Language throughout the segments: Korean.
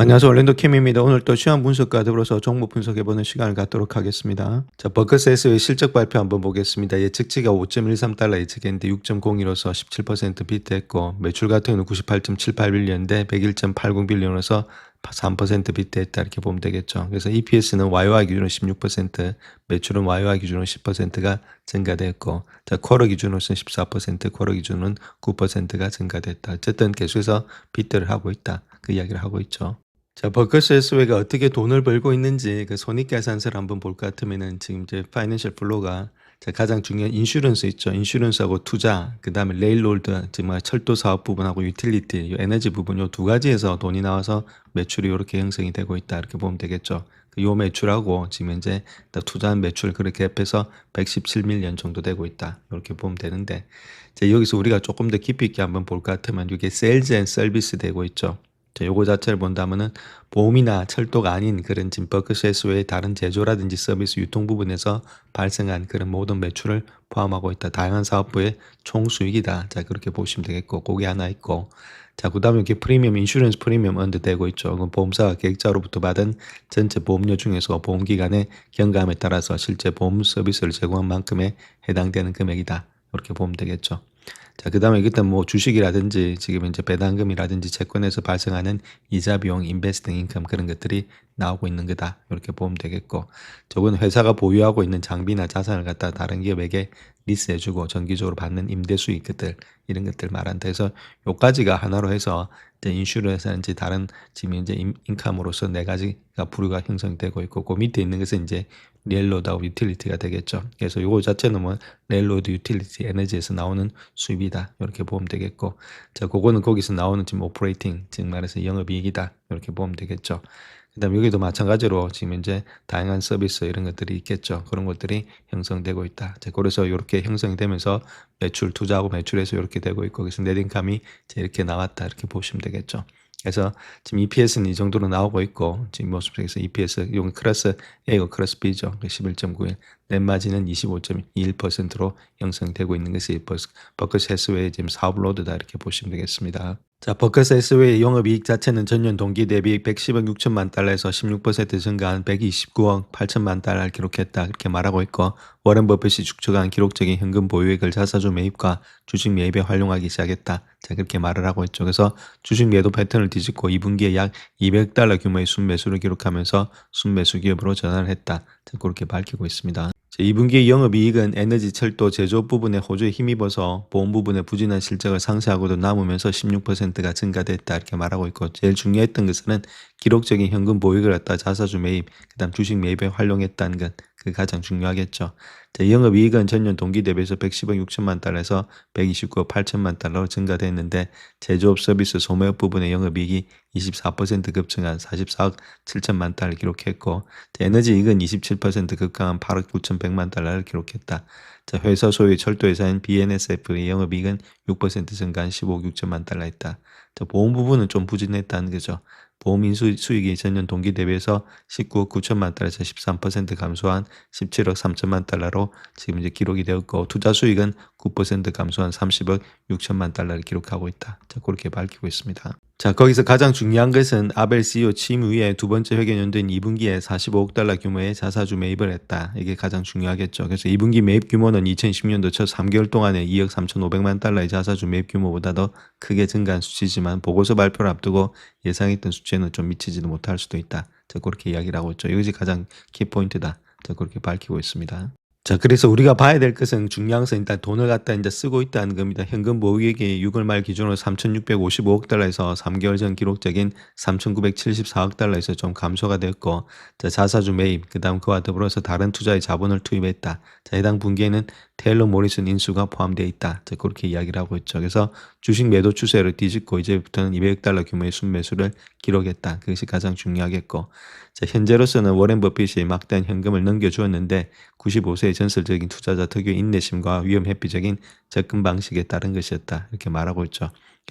안녕하세요. 올랜도 캠입니다. 오늘 또 시황 분석과 더불어서 종목 분석해보는 시간을 갖도록 하겠습니다. 자, 버크스에서의 실적 발표 한번 보겠습니다. 예측치가 5.13달러 예측했는데 6.01로서 17% 비트했고, 매출 같은 경우는 98.78빌리언인데 101.80빌리언으로서 3% 비트했다 이렇게 보면 되겠죠. 그래서 EPS는 YOY 기준으로 16%, 매출은 YOY 기준으로 10%가 증가됐고, 자, 쿼터 기준으로서는 14%, 쿼터 기준은 9%가 증가됐다. 어쨌든 계속해서 비트를 하고 있다. 그 이야기를 하고 있죠. 자, 버커스 SOA가 어떻게 돈을 벌고 있는지 그 손익계산서를 한번 볼 것 같으면은 지금 이제 파이낸셜 플로우가 가장 중요한 인슈런스 있죠. 인슈런스하고 투자, 그 다음에 레일로드, 정말 철도 사업 부분하고 유틸리티, 요 에너지 부분 요 두 가지에서 돈이 나와서 매출이 이렇게 형성이 되고 있다. 이렇게 보면 되겠죠. 요 매출하고 지금 현재 투자한 매출 그렇게 합해서 117밀리언 정도 되고 있다. 이렇게 보면 되는데, 자, 여기서 우리가 조금 더 깊이 있게 한번 볼 것 같으면 이게 세일즈 앤 서비스 되고 있죠. 자, 요거 자체를 본다면은 보험이나 철도가 아닌 그런 지금 버크셔스 외의 다른 제조라든지 서비스 유통 부분에서 발생한 그런 모든 매출을 포함하고 있다. 다양한 사업부의 총 수익이다. 자, 그렇게 보시면 되겠고, 그게 하나 있고, 자, 그 다음에 이렇게 프리미엄, 인슈런스 프리미엄 언더 되고 있죠. 그건 보험사가 계획자로부터 받은 전체 보험료 중에서 보험기간의 경감에 따라서 실제 보험 서비스를 제공한 만큼에 해당되는 금액이다. 이렇게 보면 되겠죠. 자, 그 다음에 일단 뭐 주식이라든지 지금 이제 배당금이라든지 채권에서 발생하는 이자 비용, 인베스팅 인컴 그런 것들이 나오고 있는 거다. 이렇게 보면 되겠고, 저건 회사가 보유하고 있는 장비나 자산을 갖다 다른 기업에게 리스해주고 정기적으로 받는 임대 수익들 이런 것들 말한다. 해서 요까지가 하나로 해서 이제 인슈런스라든지 다른 지금 이제 인컴으로서 네 가지가 부류가 형성되고 있고, 그 밑에 있는 것은 이제 레일로드하고 유틸리티가 되겠죠. 그래서 요거 자체는 뭐 레일로드, 유틸리티, 에너지에서 나오는 수입이다. 이렇게 보면 되겠고, 자, 그거는 거기서 나오는 지금 오퍼레이팅, 즉 말해서 영업이익이다. 이렇게 보면 되겠죠. 그다음 여기도 마찬가지로 지금 이제 다양한 서비스 이런 것들이 있겠죠. 그런 것들이 형성되고 있다. 자, 그래서 이렇게 형성이 되면서 매출 투자하고 매출에서 이렇게 되고 있고, 그래서 넷인감이 이렇게 나왔다. 이렇게 보시면 되겠죠. 그래서 지금 EPS는 이 정도로 나오고 있고, 지금 모습에서 EPS 이건 클래스 A고 클래스 B죠. 11.91. 넷마진은 25.21%로 형성되고 있는 것이 버커스 해스웨이 지금 사업 로드다 이렇게 보시면 되겠습니다. 자, 버커스 해스웨이 영업이익 자체는 전년 동기 대비 110억 6천만 달러에서 16% 증가한 129억 8천만 달러를 기록했다 이렇게 말하고 있고, 워런 버핏이 축적한 기록적인 현금 보유액을 자사주 매입과 주식 매입에 활용하기 시작했다. 자, 그렇게 말을 하고 있죠. 그래서 주식 매도 패턴을 뒤집고 2분기에 약 200달러 규모의 순매수를 기록하면서 순매수 기업으로 전환을 했다. 자, 그렇게 밝히고 있습니다. 2분기 영업이익은 에너지, 철도, 제조 부분에 호주에 힘입어서 보험 부분의 부진한 실적을 상쇄하고도 남으면서 16%가 증가됐다 이렇게 말하고 있고, 제일 중요했던 것은 기록적인 현금 보유액을 갖다 자사주 매입, 그 다음 주식 매입에 활용했다는 것, 그게 가장 중요하겠죠. 영업이익은 전년 동기 대비해서 110억 6천만 달러에서 129억 8천만 달러로 증가됐는데, 제조업 서비스 소매업 부분의 영업이익이 24% 급증한 44억 7천만 달러를 기록했고, 에너지 이익은 27% 급강한 8억 9천100만 달러를 기록했다. 자, 회사 소유 철도회사인 BNSF의 영업이익은 6% 증가한 15억 6천만 달러였다. 자, 보험 부분은 좀 부진했다는 거죠. 보험 인수 수익이 전년 동기 대비해서 19억 9천만 달러에서 13% 감소한 17억 3천만 달러로 지금 이제 기록이 되었고, 투자 수익은 9% 감소한 30억 6천만 달러를 기록하고 있다. 자, 그렇게 밝히고 있습니다. 자, 거기서 가장 중요한 것은 아벨 CEO 취임 후에 두 번째 회계 연도인 2분기에 45억 달러 규모의 자사주 매입을 했다. 이게 가장 중요하겠죠. 그래서 2분기 매입 규모는 2010년도 첫 3개월 동안에 2억 3,500만 달러의 자사주 매입 규모보다 더 크게 증가한 수치지만, 보고서 발표를 앞두고 예상했던 수치에는 좀 미치지도 못할 수도 있다. 자, 그렇게 이야기를 하고 있죠. 이것이 가장 키포인트다. 자, 그렇게 밝히고 있습니다. 자, 그래서 우리가 봐야 될 것은 중요한 것은 일단 돈을 갖다 이제 쓰고 있다는 겁니다. 현금 보유액이 6월 말 기준으로 3,655억 달러에서 3개월 전 기록적인 3,974억 달러에서 좀 감소가 됐고, 자, 자사주 매입, 그 다음 그와 더불어서 다른 투자의 자본을 투입했다. 자, 해당 분기에는 테일러 모리슨 인수가 포함되어 있다. 자, 그렇게 이야기를 하고 있죠. 그래서 주식 매도 추세를 뒤집고 이제부터는 200억 달러 규모의 순매수를 기록했다. 그것이 가장 중요하겠고, 자, 현재로서는 워렌 버핏이 막대한 현금을 넘겨주었는데 95세의 전설적인 투자자 특유의 인내심과 위험 회피적인 접근 방식에 따른 것이었다. 이렇게 말하고 있죠.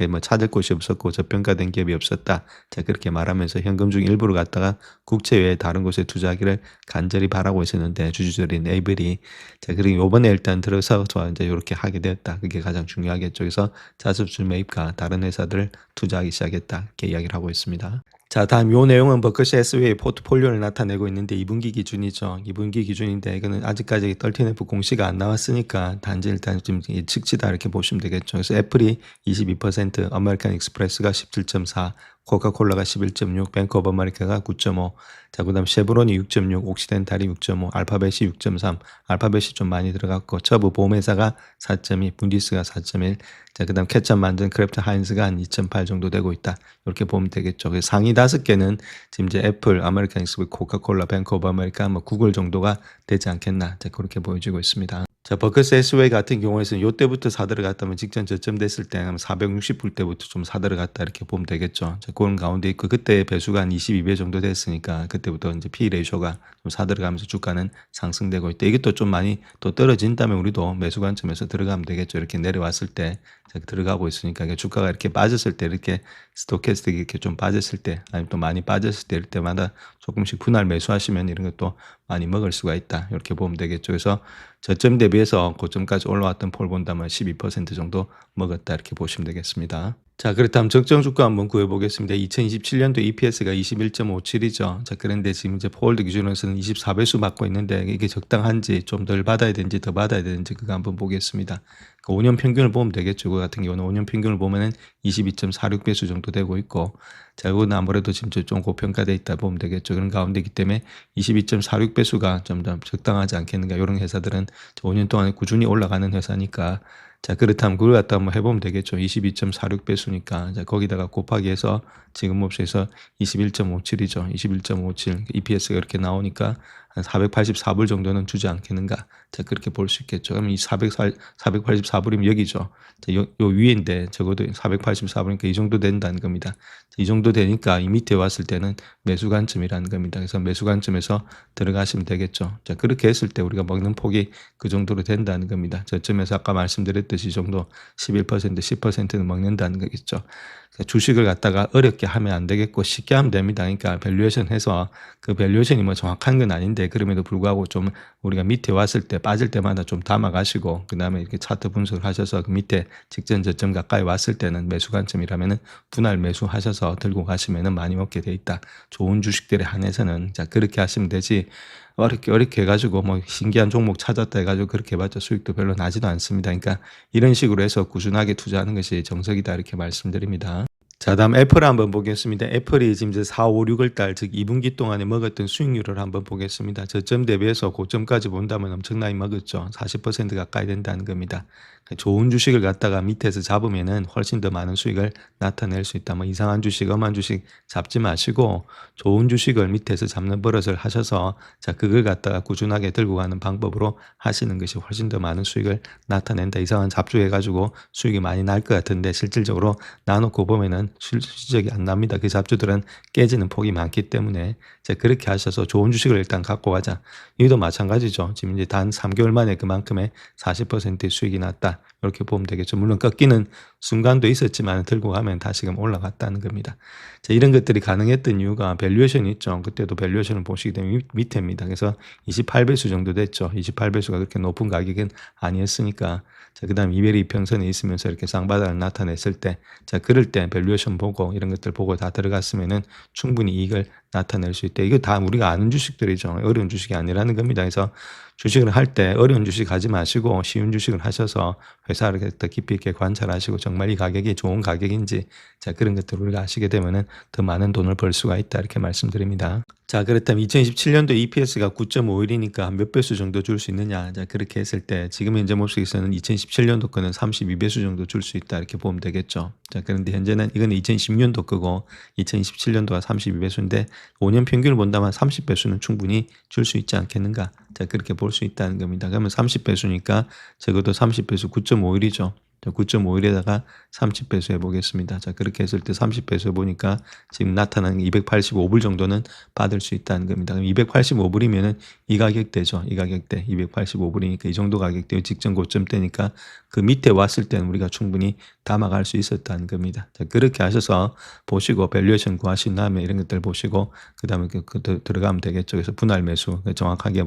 뭐 찾을 곳이 없었고 저평가된 기업이 없었다. 자, 그렇게 말하면서 현금 중 일부를 갖다가 국채 외에 다른 곳에 투자하기를 간절히 바라고 있었는데 주주들인 에이블이, 자, 그리고 요번에 일단 들어서 이제 이렇게 하게 되었다. 그게 가장 중요하겠죠. 그래서 자사주 매입과 다른 회사들을 투자하기 시작했다. 이렇게 이야기를 하고 있습니다. 자, 다음 요 내용은 버크셔 해서웨이 포트폴리오를 나타내고 있는데 2분기 기준이죠. 2분기 기준인데 이거는 아직까지 13F 공시가 안 나왔으니까 단지 일단 좀 예측치다 이렇게 보시면 되겠죠. 그래서 애플이 22%, 아메리칸 익스프레스가 17.4, 코카콜라가 11.6, 뱅크 오브 아메리카가 9.5, 자, 그다음 쉐브론이 6.6, 옥시덴탈이 6.5, 알파벳이 6.3, 알파벳이 좀 많이 들어갔고 처브 보험회사가 4.2, 분디스가 4.1, 자, 그다음 케찹 만든 크래프트 하인즈가 한 2.8 정도 되고 있다. 이렇게 보면 되겠죠. 그래서 상위 5개는 지금 이제 애플, 아메리칸 익스프레스, 코카콜라, 뱅크 오브 아메리카, 뭐 구글 정도가 되지 않겠나. 자, 그렇게 보여지고 있습니다. 자, 버크스 해서웨이 같은 경우에는 요때부터 사들어갔다면 직전 저점 됐을 때 460불 때부터 좀 사들어갔다 이렇게 보면 되겠죠. 자, 그런 가운데 있고 그때 배수가 한 22배 정도 됐으니까 그때부터 이제 P 레이쇼가 좀 사들어가면서 주가는 상승되고 있다. 이게 또 좀 많이 또 떨어진다면 우리도 매수 관점에서 들어가면 되겠죠. 이렇게 내려왔을 때 들어가고 있으니까 주가가 이렇게 빠졌을 때 이렇게 스토캐스틱이 이렇게 좀 빠졌을 때 아니면 또 많이 빠졌을 때 이럴 때마다 조금씩 분할 매수하시면 이런 것도 많이 먹을 수가 있다. 이렇게 보면 되겠죠. 그래서 저점 대비해서 고점까지 올라왔던 폴 본다면 12% 정도 먹었다 이렇게 보시면 되겠습니다. 자, 그렇다면 적정 주가 한번 구해보겠습니다. 2027년도 EPS가 21.57이죠. 자, 그런데 지금 이제 포홀드 기준으로서는 24배수 받고 있는데 이게 적당한지 좀 덜 받아야 되는지 더 받아야 되는지 그거 한번 보겠습니다. 그 5년 평균을 보면 되겠죠. 그 같은 경우는 5년 평균을 보면은 22.46배수 정도 되고 있고, 자, 이거는 아무래도 지금 좀 고평가돼 있다 보면 되겠죠. 그런 가운데이기 때문에 22.46배수가 좀 더 적당하지 않겠는가. 이런 회사들은 5년 동안 꾸준히 올라가는 회사니까. 자, 그렇다면 그걸 갖다 한번 해보면 되겠죠. 22.46배수니까. 자, 거기다가 곱하기 해서 지금 몹시에서 21.57이죠. 21.57. EPS가 이렇게 나오니까 한 484불 정도는 주지 않겠는가. 자, 그렇게 볼 수 있겠죠. 그럼 이 484불이면 여기죠. 자, 요 위인데 적어도 484불이니까 이 정도 된다는 겁니다. 이 정도 되니까 이 밑에 왔을 때는 매수 관점이라는 겁니다. 그래서 매수 관점에서 들어가시면 되겠죠. 자, 그렇게 했을 때 우리가 먹는 폭이 그 정도로 된다는 겁니다. 저점에서 아까 말씀드렸듯이 이 정도 11%, 10%는 먹는다는 거겠죠. 주식을 갖다가 어렵게 하면 안 되겠고 쉽게 하면 됩니다. 그러니까 밸류에이션 해서 그 밸류에이션이 뭐 정확한 건 아닌데 그럼에도 불구하고 좀 우리가 밑에 왔을 때 빠질 때마다 좀 담아 가시고 그다음에 이렇게 차트 분석을 하셔서 그 밑에 직전 저점 가까이 왔을 때는 매수 관점이라면은 분할 매수하셔서 들고 가시면은 많이 먹게 돼 있다. 좋은 주식들에 한해서는 자, 그렇게 하시면 되지. 어렵게 해가지고 뭐 신기한 종목 찾았다 해가지고 그렇게 해봤자 수익도 별로 나지도 않습니다. 그러니까 이런 식으로 해서 꾸준하게 투자하는 것이 정석이다 이렇게 말씀드립니다. 자, 다음 애플 한번 보겠습니다. 애플이 지금 이제 4, 5, 6월 달, 즉 2분기 동안에 먹었던 수익률을 한번 보겠습니다. 저점 대비해서 고점까지 본다면 엄청나게 먹었죠. 40% 가까이 된다는 겁니다. 좋은 주식을 갖다가 밑에서 잡으면은 훨씬 더 많은 수익을 나타낼 수 있다. 뭐 이상한 주식, 엄한 주식 잡지 마시고 좋은 주식을 밑에서 잡는 버릇을 하셔서 자, 그걸 갖다가 꾸준하게 들고 가는 방법으로 하시는 것이 훨씬 더 많은 수익을 나타낸다. 이상한 잡주해가지고 수익이 많이 날 것 같은데 실질적으로 나놓고 보면은 실적이 안 납니다. 그 잡주들은 깨지는 폭이 많기 때문에 자, 그렇게 하셔서 좋은 주식을 일단 갖고 가자. 이도 마찬가지죠. 지금 이제 단 3개월 만에 그만큼의 40%의 수익이 났다. 이렇게 보면 되겠죠. 물론 꺾이는 순간도 있었지만 들고 가면 다시금 올라갔다는 겁니다. 자, 이런 것들이 가능했던 이유가 밸류에이션이 있죠. 그때도 밸류에이션을 보시게 되면 밑에입니다. 그래서 28배수 정도 됐죠. 28배수가 그렇게 높은 가격은 아니었으니까. 자, 그 다음 이베리 이평선에 있으면서 이렇게 쌍바닥을 나타냈을 때, 자, 그럴 때 밸류에이션 보고 이런 것들 보고 다 들어갔으면은 충분히 이익을 나타낼 수 있다. 이거 다 우리가 아는 주식들이죠. 어려운 주식이 아니라는 겁니다. 그래서 주식을 할 때 어려운 주식 하지 마시고 쉬운 주식을 하셔서 회사를 더 깊이 있게 관찰하시고 정말 이 가격이 좋은 가격인지 자, 그런 것들을 우리가 아시게 되면은 더 많은 돈을 벌 수가 있다 이렇게 말씀드립니다. 자, 그렇다면 2027년도 EPS가 9.51이니까 몇 배수 정도 줄 수 있느냐. 자, 그렇게 했을 때 지금 현재 모습에서는 2017년도 거는 32배수 정도 줄 수 있다 이렇게 보면 되겠죠. 자, 그런데 현재는 이거는 2010년도 거고 2027년도가 32배수인데 5년 평균을 본다면 30배수는 충분히 줄 수 있지 않겠는가. 자, 그렇게 볼 수 있다는 겁니다. 그러면 30배수니까 적어도 30배수 9.51이죠. 9.51에다가 30배수 해보겠습니다. 자, 그렇게 했을 때 30배수 해보니까 지금 나타나는 285불 정도는 받을 수 있다는 겁니다. 그럼 285불이면은 이 가격대죠. 이 가격대 285불이니까 이 정도 가격대 직전 고점대니까 그 밑에 왔을 때는 우리가 충분히 담아갈 수 있었다는 겁니다. 자, 그렇게 하셔서 보시고 밸류에이션 구하신 다음에 이런 것들 보시고 그 다음에 들어가면 되겠죠. 그래서 분할 매수 정확하게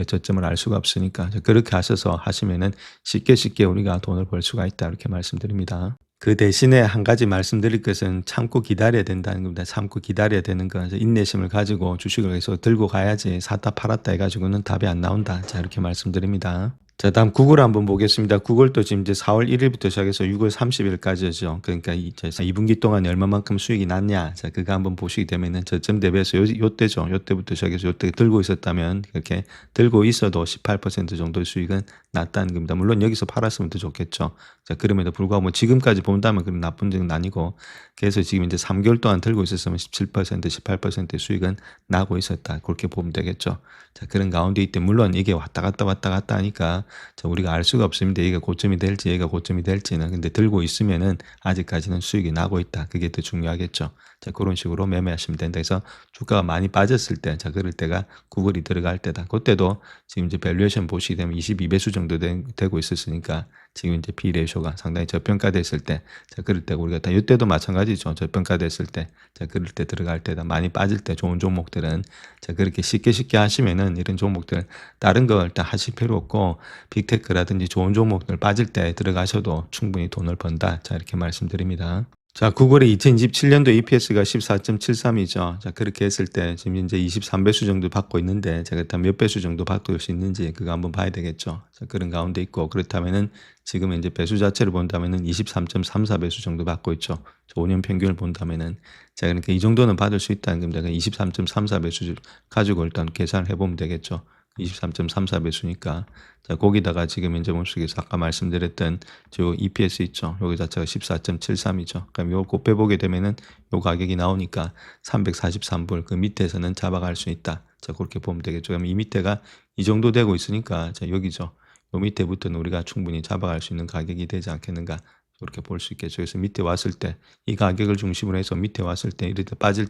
저점을 알 수가 없으니까 그렇게 하셔서 하시면은 쉽게 우리가 돈을 벌 수가 있다 이렇게 말씀드립니다. 그 대신에 한 가지 말씀드릴 것은 참고 기다려야 된다는 겁니다. 참고 기다려야 되는 거. 인내심을 가지고 주식을 계속 들고 가야지 샀다 팔았다 해가지고는 답이 안 나온다. 자, 이렇게 말씀드립니다. 자, 다음 구글 한번 보겠습니다. 구글도 지금 이제 4월 1일부터 시작해서 6월 30일까지죠. 그러니까 이제 2분기 동안 얼마만큼 수익이 났냐. 자, 그거 한번 보시게 되면은 저점 대비해서 요때죠. 요때부터 시작해서 요때 들고 있었다면 이렇게 들고 있어도 18% 정도 수익은 났다는 겁니다. 물론 여기서 팔았으면 더 좋겠죠. 자, 그럼에도 불구하고 뭐 지금까지 본다면 그런 나쁜 점은 아니고 그래서 지금 이제 3개월 동안 들고 있었으면 17%, 18%의 수익은 나고 있었다. 그렇게 보면 되겠죠. 자, 그런 가운데 있때 물론 이게 왔다 갔다 하니까 자, 우리가 알 수가 없습니다. 얘가 고점이 될지 얘가 고점이 될지는. 근데 들고 있으면은 아직까지는 수익이 나고 있다. 그게 더 중요하겠죠. 자, 그런 식으로 매매하시면 된다. 그래서 주가가 많이 빠졌을 때, 자, 그럴 때가 구글이 들어갈 때다. 그때도 지금 이제 밸류에이션 보시게 되면 22배수 정도 되고 있었으니까 지금 이제 P/Rati오가 상당히 저평가됐을 때, 자, 그럴 때 우리가 다 이때도 마찬가지죠. 저평가됐을 때, 자, 그럴 때 들어갈 때다. 많이 빠질 때 좋은 종목들은 자, 그렇게 쉽게 하시면은 이런 종목들 다른 거 일단 하실 필요 없고 빅테크라든지 좋은 종목들 빠질 때 들어가셔도 충분히 돈을 번다. 자, 이렇게 말씀드립니다. 자, 구글의 2027년도 EPS가 14.73이죠. 자, 그렇게 했을 때 지금 이제 23배수 정도 받고 있는데 제가 일단 몇 배수 정도 받을 수 있는지 그거 한번 봐야 되겠죠. 자, 그런 가운데 있고 그렇다면은 지금 이제 배수 자체를 본다면은 23.34배수 정도 받고 있죠. 5년 평균을 본다면은 자, 그러니까 이 정도는 받을 수 있다는 겁니다. 23.34배수 가지고 일단 계산을 해보면 되겠죠. 23.34배수니까 자, 거기다가 지금 이제 몸속에서 아까 말씀드렸던 저 EPS 있죠. 여기 자체가 14.73이죠. 그럼 요 곱해 보게 되면은 요 가격이 나오니까 343불 그 밑에서는 잡아갈 수 있다. 자, 그렇게 보면 되겠죠. 그럼 이 밑에가 이 정도 되고 있으니까 자, 여기죠. 요 밑에부터는 우리가 충분히 잡아갈 수 있는 가격이 되지 않겠는가. 그렇게 볼 수 있겠죠. 그래서 밑에 왔을 때 이 가격을 중심으로 해서 밑에 왔을 때 이럴 때 빠질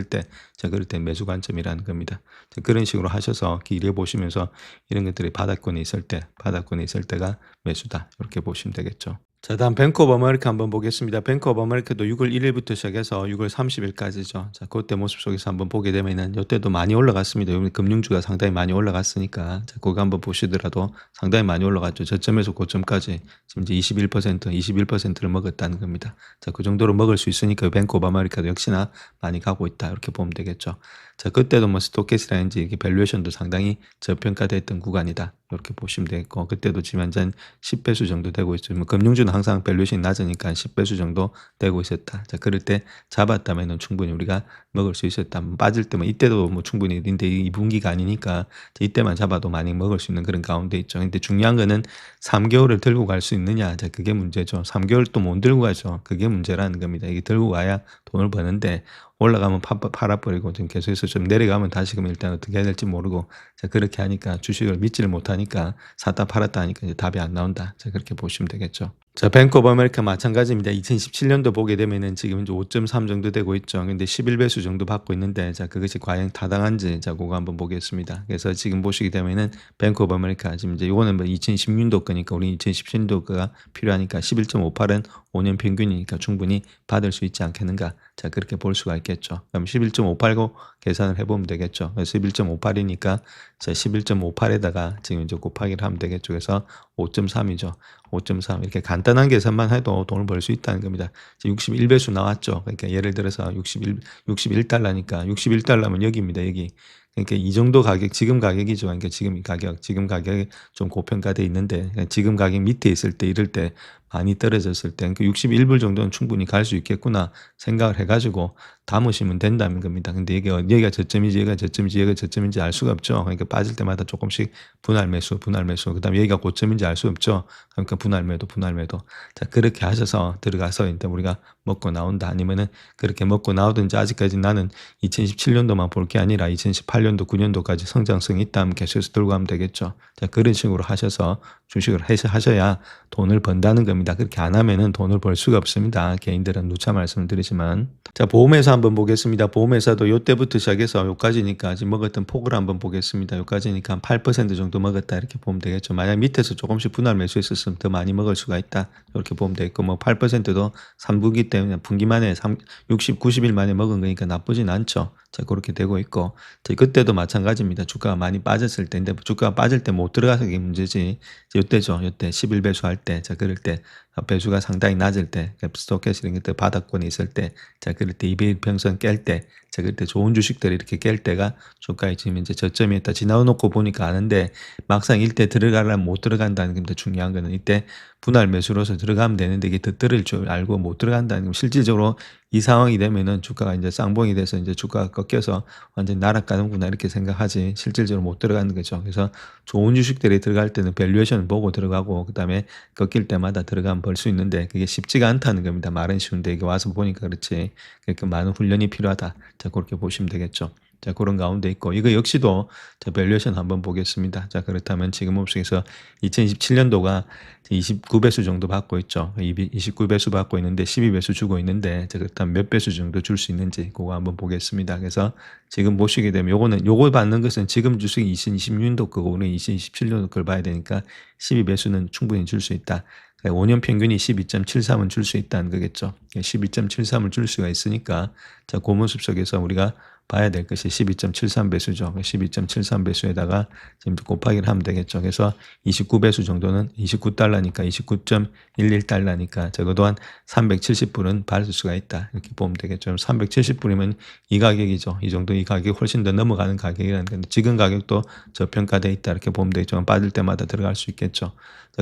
때 자, 그럴 때 매수 관점이라는 겁니다. 자, 그런 식으로 하셔서 길게 보시면서 이런 것들이 바닥권에 있을 때가 매수다. 이렇게 보시면 되겠죠. 자, 다음 뱅크 오브 아메리카 한번 보겠습니다. 뱅크 오브 아메리카도 6월 1일부터 시작해서 6월 30일까지죠. 자, 그때 모습 속에서 한번 보게 되면은 이때도 많이 올라갔습니다. 요즘 금융주가 상당히 많이 올라갔으니까 자, 그거 한번 보시더라도 상당히 많이 올라갔죠. 저점에서 고점까지 지금 이제 21%를 먹었다는 겁니다. 자, 그 정도로 먹을 수 있으니까 뱅크 오브 아메리카도 역시나 많이 가고 있다. 이렇게 보면 되겠죠. 자, 그때도 뭐 스토캐스라든지 이게 밸류에이션도 상당히 저평가됐던 구간이다. 이렇게 보시면 되겠고 그때도 지금 현재 10배수 정도 되고 있죠. 뭐 금융주는 항상 밸류에이션이 낮으니까 10배수 정도 되고 있었다. 자, 그럴 때 잡았다면은 충분히 우리가 먹을 수 있었다. 빠질 때면 이때도 뭐 충분히 근데 2분기가 아니니까 이때만 잡아도 많이 먹을 수 있는 그런 가운데 있죠. 근데 중요한 거는 3개월을 들고 갈 수 있느냐. 자, 그게 문제죠. 3개월 또 못 들고 가죠. 그게 문제라는 겁니다. 이게 들고 가야 돈을 버는데 올라가면 팔아버리고 지금 계속해서 좀 내려가면 다시금 일단 어떻게 해야 될지 모르고 자, 그렇게 하니까 주식을 믿지를 못하니까 샀다 팔았다 하니까 이제 답이 안 나온다. 자, 그렇게 보시면 되겠죠. 자, 뱅크 오브 아메리카 마찬가지입니다. 2017년도 보게 되면은 지금 이제 5.3 정도 되고 있죠. 근데 11배수 정도 받고 있는데 자, 그것이 과연 타당한지 자, 그거 한번 보겠습니다. 그래서 지금 보시게 되면은 뱅크 오브 아메리카 지금 이제 이거는 뭐 2016년도 거니까 우리 2017년도 거가 필요하니까 11.58은 5년 평균이니까 충분히 받을 수 있지 않겠는가. 자, 그렇게 볼 수가 있겠죠. 그럼 11.58고 계산을 해보면 되겠죠. 그래서 11.58이니까 자, 11.58에다가 지금 이제 곱하기를 하면 되겠죠. 그래서 5.3이죠. 5.3 이렇게 간단한 계산만 해도 돈을 벌 수 있다는 겁니다. 지금 61배수 나왔죠. 그러니까 예를 들어서 61달러니까 61달러면 여기입니다. 여기. 그러니까 이 정도 가격, 지금 가격이죠. 그러니까 지금 가격이 좀 고평가돼 있는데 지금 가격 밑에 있을 때 이럴 때 많이 떨어졌을 때 그 61불 정도는 충분히 갈 수 있겠구나 생각을 해가지고 담으시면 된다는 겁니다. 근데 여기가 저점인지 알 수가 없죠. 그러니까 빠질 때마다 조금씩 분할 매수. 그다음에 여기가 고점인지 알 수 없죠. 그러니까 분할 매도. 자, 그렇게 하셔서 들어가서 일단 우리가 먹고 나온다. 아니면은 그렇게 먹고 나오든지 아직까지 나는 2017년도만 볼 게 아니라 2018년도, 9년도까지 성장성이 있다면 계속해서 들고 가면 되겠죠. 자, 그런 식으로 하셔서 주식을 하셔야 돈을 번다는 겁니다. 그렇게 안 하면은 돈을 벌 수가 없습니다. 개인들은 누차 말씀을 드리지만. 자, 보험회사 한번 보겠습니다. 보험회사도 요때부터 시작해서 요까지니까 지금 먹었던 폭을 한번 보겠습니다. 요까지니까 한 8% 정도 먹었다. 이렇게 보면 되겠죠. 만약 밑에서 조금씩 분할 매수했었으면 더 많이 먹을 수가 있다. 이렇게 보면 되겠고, 뭐 8%도 3분기 때문에 분기 만에 60, 90일 만에 먹은 거니까 나쁘진 않죠. 자, 그렇게 되고 있고, 자, 그때도 마찬가지입니다. 주가가 많이 빠졌을 때인데, 주가가 빠질 때 못 들어가서 그게 문제지. 이때죠. 이때 11배수 할 때, 자, 그럴 때, 배수가 상당히 낮을 때, 스토캐스링 그때 바닥권에 있을 때, 자, 그럴 때 200평선 깰 때, 자, 그때 좋은 주식들이 이렇게 깰 때가 주가에 지금 이제 저점이 있다. 지나놓고 보니까 아는데, 막상 이때 들어가려면 못 들어간다는 게 중요한 거는 이때 분할 매수로서 들어가면 되는데 이게 더 떨어질 줄 알고 못 들어간다는 거. 실질적으로 이 상황이 되면은 주가가 이제 쌍봉이 돼서 이제 주가가 꺾여서 완전히 날아가는구나 이렇게 생각하지 실질적으로 못 들어가는 거죠. 그래서 좋은 주식들이 들어갈 때는 밸류에이션 보고 들어가고 그다음에 꺾일 때마다 들어가면 벌 수 있는데 그게 쉽지가 않다는 겁니다. 말은 쉬운데 이게 와서 보니까 그렇지. 그러니까 많은 훈련이 필요하다. 자, 그렇게 보시면 되겠죠. 자, 그런 가운데 있고 이거 역시도 자, 밸류에이션 한번 보겠습니다. 자, 그렇다면 지금 업종에서 2027년도가 29배수 정도 받고 있죠. 29배수 받고 있는데 12배수 주고 있는데 자, 그렇다면 몇 배수 정도 줄 수 있는지 그거 한번 보겠습니다. 그래서 지금 보시게 되면 요거 받는 것은 지금 주식이 2026년도 거고 우리는 2027년도 걸 봐야 되니까 12배수는 충분히 줄 수 있다. 5년 평균이 12.73은 줄 수 있다는 거겠죠. 12.73을 줄 수가 있으니까 자, 그 모습 속에서 우리가 봐야 될 것이 12.73배수죠. 12.73배수에다가 지금 곱하기를 하면 되겠죠. 그래서 29배수 정도는 29달러니까 29.11달러니까 적어도 한 370불은 받을 수가 있다. 이렇게 보면 되겠죠. 370불이면 이 가격이죠. 이 정도 이 가격이 훨씬 더 넘어가는 가격이라는 건데 지금 가격도 저평가되어 있다. 이렇게 보면 되겠죠. 받을 때마다 들어갈 수 있겠죠.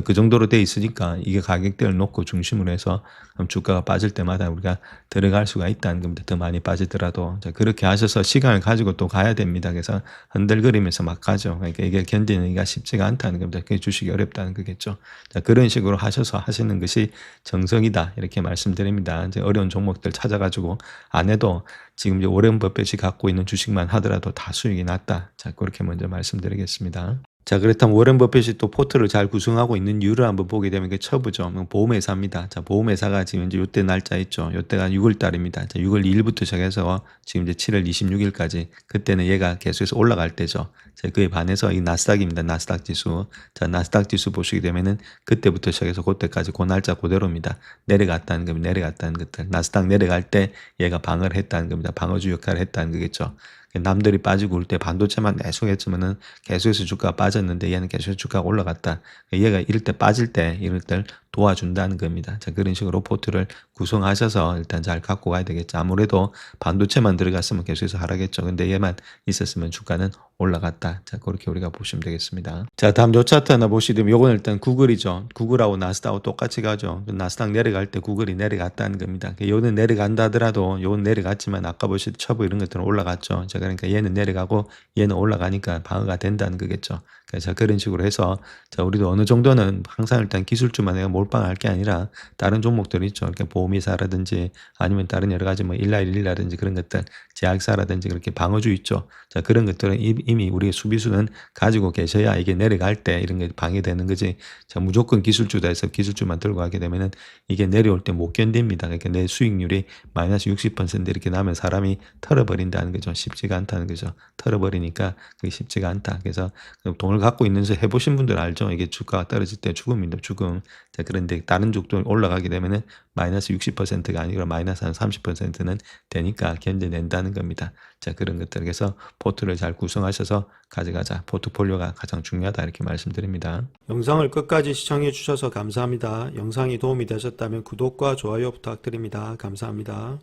그 정도로 돼 있으니까 이게 가격대를 놓고 중심으로 해서 주가가 빠질 때마다 우리가 들어갈 수가 있다는 겁니다. 더 많이 빠지더라도. 자, 그렇게 하셔서 시간을 가지고 또 가야 됩니다. 그래서 흔들거리면서 막 가죠. 그러니까 이게 견디기가 쉽지가 않다는 겁니다. 그게 주식이 어렵다는 거겠죠. 자, 그런 식으로 하셔서 하시는 것이 정석이다. 이렇게 말씀드립니다. 이제 어려운 종목들 찾아가지고 안 해도 지금 이제 오랜 버핏이 갖고 있는 주식만 하더라도 다 수익이 났다. 자, 그렇게 먼저 말씀드리겠습니다. 자, 그렇다면 워렌 버핏이 또 포트를 잘 구성하고 있는 이유를 한번 보게 되면 그 처부죠. 보험회사입니다. 자, 보험회사가 지금 이제 요때 날짜 있죠. 요때가 6월 달입니다. 자, 6월 2일부터 시작해서 지금 이제 7월 26일까지 그때는 얘가 계속해서 올라갈 때죠. 자, 그에 반해서 이 나스닥입니다. 나스닥 지수. 자, 나스닥 지수 보시게 되면은 그때부터 시작해서 그때까지 그 날짜 그대로입니다. 내려갔다는 겁니다. 내려갔다는 것들. 나스닥 내려갈 때 얘가 방어를 했다는 겁니다. 방어주 역할을 했다는 거겠죠. 남들이 빠지고 올 때 반도체만 계속했으면은 계속해서 주가가 빠졌는데 얘는 계속 주가가 올라갔다. 얘가 이럴 때 빠질 때 이럴 때 도와준다는 겁니다. 자, 그런 식으로 포트를 구성하셔서 일단 잘 갖고 가야 되겠죠. 아무래도 반도체만 들어갔으면 계속해서 하락했죠. 근데 얘만 있었으면 주가는 올라갔다. 자, 그렇게 우리가 보시면 되겠습니다. 자, 다음 요 차트 하나 보시면 요거는 일단 구글이죠. 구글하고 나스닥하고 똑같이 가죠. 나스닥 내려갈 때 구글이 내려갔다는 겁니다. 요는 내려간다 하더라도 요는 내려갔지만 아까 보시던 처부 이런 것들은 올라갔죠. 자, 그러니까 얘는 내려가고 얘는 올라가니까 방어가 된다는 거겠죠. 그래서 그런 식으로 해서 자, 우리도 어느 정도는 항상 일단 기술주만 내가 몰빵할 게 아니라 다른 종목들이 있죠. 이렇게 보험회사라든지 아니면 다른 여러 가지 뭐 일라일이라든지 그런 것들, 제약사라든지 그렇게 방어주 있죠. 자, 그런 것들은 이미 우리의 수비수는 가지고 계셔야 이게 내려갈 때 이런 게 방해되는 거지. 자, 무조건 기술주다 해서 기술주만 들고 가게 되면은 이게 내려올 때 못 견딥니다. 그러니까 내 수익률이 마이너스 60% 이렇게 나면 사람이 털어버린다는 거죠. 쉽지가 않다는 거죠. 털어버리니까 그게 쉽지가 않다. 그래서 돈을 갖고 있는지 해보신 분들 알죠? 이게 주가가 떨어질 때 죽음입니다. 죽음. 자, 그런데 다른 쪽도 올라가게 되면은 마이너스 60%가 아니라 마이너스 한 30%는 되니까 견뎌낸다는 겁니다. 자, 그런 것들. 그래서 포트를 잘 구성하셔서 가져가자. 포트폴리오가 가장 중요하다. 이렇게 말씀드립니다. 영상을 끝까지 시청해 주셔서 감사합니다. 영상이 도움이 되셨다면 구독과 좋아요 부탁드립니다. 감사합니다.